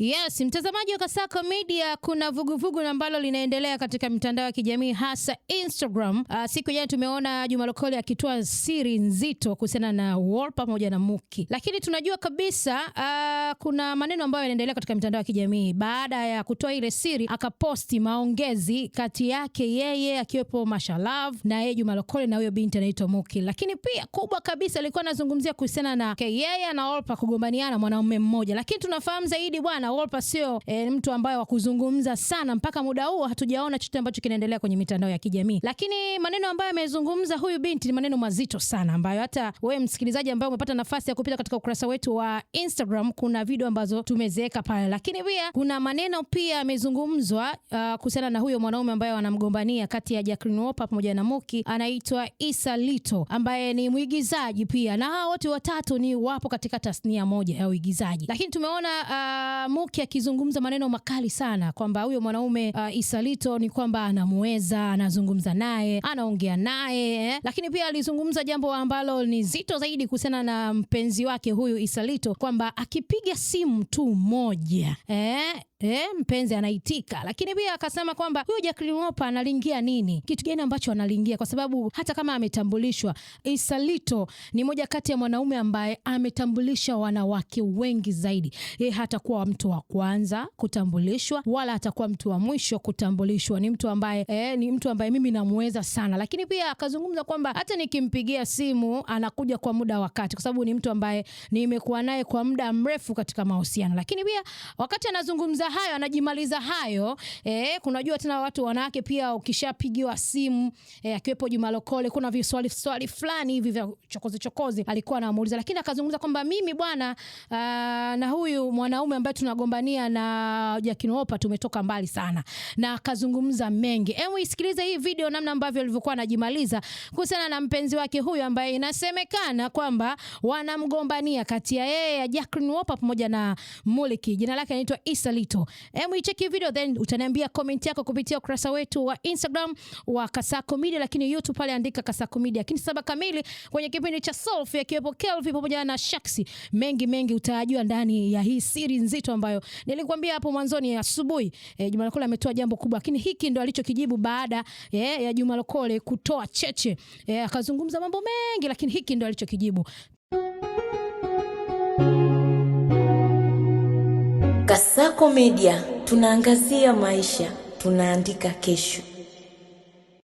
Yes, mtazamaji wa Kasako Media, kuna vuguvugu ambalo linaendelea katika mitandao ya kijamii hasa Instagram. Siku jana tumeona Juma Lokole akitoa siri nzito kuhusiana na Wolper pamoja na Muki. Lakini tunajua kabisa kuna maneno ambayo yanaendelea katika mitandao ya kijamii. Baada ya kutoa ile siri, akaposti maongezi kati yake yeye akiwepo Mashalav na yeye Juma Lokole na huyo binti anaitwa Muki. Lakini pia kubwa kabisa alikuwa anazungumzia kuhusiana na yeye na Wolper kugombaniana mwanaume mmoja. Lakini tunafahamu zaidi bwana, Wolper sio mtu ambaye wa kuzungumza sana, mpaka muda huu hatujaona chochote ambacho kinaendelea kwenye mitandao ya kijamii. Lakini maneno ambayo amezungumza huyu binti ni maneno mazito sana, ambayo hata wewe msikilizaji ambaye umepata nafasi ya kupita katika ukurasa wetu wa Instagram, kuna video ambazo tumeziweka pale. Lakini pia kuna maneno pia yamezungumzwa kuhusiana na huyo mwanaume ambaye wanamgombania kati ya Jacqueline Wolper pamoja na Muki, anaitwa Issa Little, ambaye ni mwigizaji pia, na hao wote watatu ni wapo katika tasnia moja ya uigizaji. Lakini tumeona Muki akizungumza maneno makali sana kwamba huyo mwanaume Issa Little ni kwamba anamuweza, anazungumza naye, anaongea naye. Lakini pia alizungumza jambo ambalo ni zito zaidi kuhusiana na mpenzi wake huyu Issa Little, kwamba akipiga simu tu moja mpenzi anaitika. Lakini pia akasema kwamba huyo Jacqueline Wolper analingia nini? Kitu gani ambacho analingia? Kwa sababu hata kama ametambulishwa, Issa Little ni moja kati ya mwanaume ambaye ametambulisha wanawake wengi zaidi. Yeye hatakuwa mtu wa kwanza kutambulishwa, wala hatakuwa mtu wa mwisho kutambulishwa. Ni mtu ambaye mimi namuweza sana. Lakini pia akazungumza kwamba hata nikimpigia simu anakuja kwa muda wakati, kwa sababu ni mtu ambaye nimekuwa naye kwa muda mrefu katika mahusiano. Lakini pia wakati anazungumza hayo, anajimaliza hayo, kunajua tena watu wanawake pia ukishapigiwa simu, akiwepo Juma Lokole, kuna viswali fulani hivi vya chokozi alikuwa anamuuliza. Lakini akazungumza kwamba mimi bwana na huyu mwanaume ambaye tunagombania na Jacqueline Wolper tumetoka mbali sana, na akazungumza mengi. Hebu isikilize hii video namna ambavyo alivyokuwa anajimaliza kuhusiana na mpenzi wake huyu ambaye inasemekana kwamba wanamgombania kati ya yeye Jacqueline Wolper pamoja na Muki. Jina lake anaitwa Issa Little. Hebu icheki video then utaniambia comment yako kupitia ukurasa wetu wa Instagram wa Kasako Media, lakini YouTube pale andika Kasako Media. Lakini 7 kamili kwenye kipindi cha Solve yakiwepo Kelvin pamoja na Shaxi. Mengi utajua ndani ya hii siri nzito ambayo nilikwambia hapo mwanzoni asubuhi. Juma Lokole ametoa jambo kubwa, lakini hiki ndo alichokijibu baada ya Juma Lokole kutoa cheche. Akazungumza mambo mengi, lakini hiki ndo alichokijibu. Kasako Media, tunaangazia maisha, tunaandika kesho.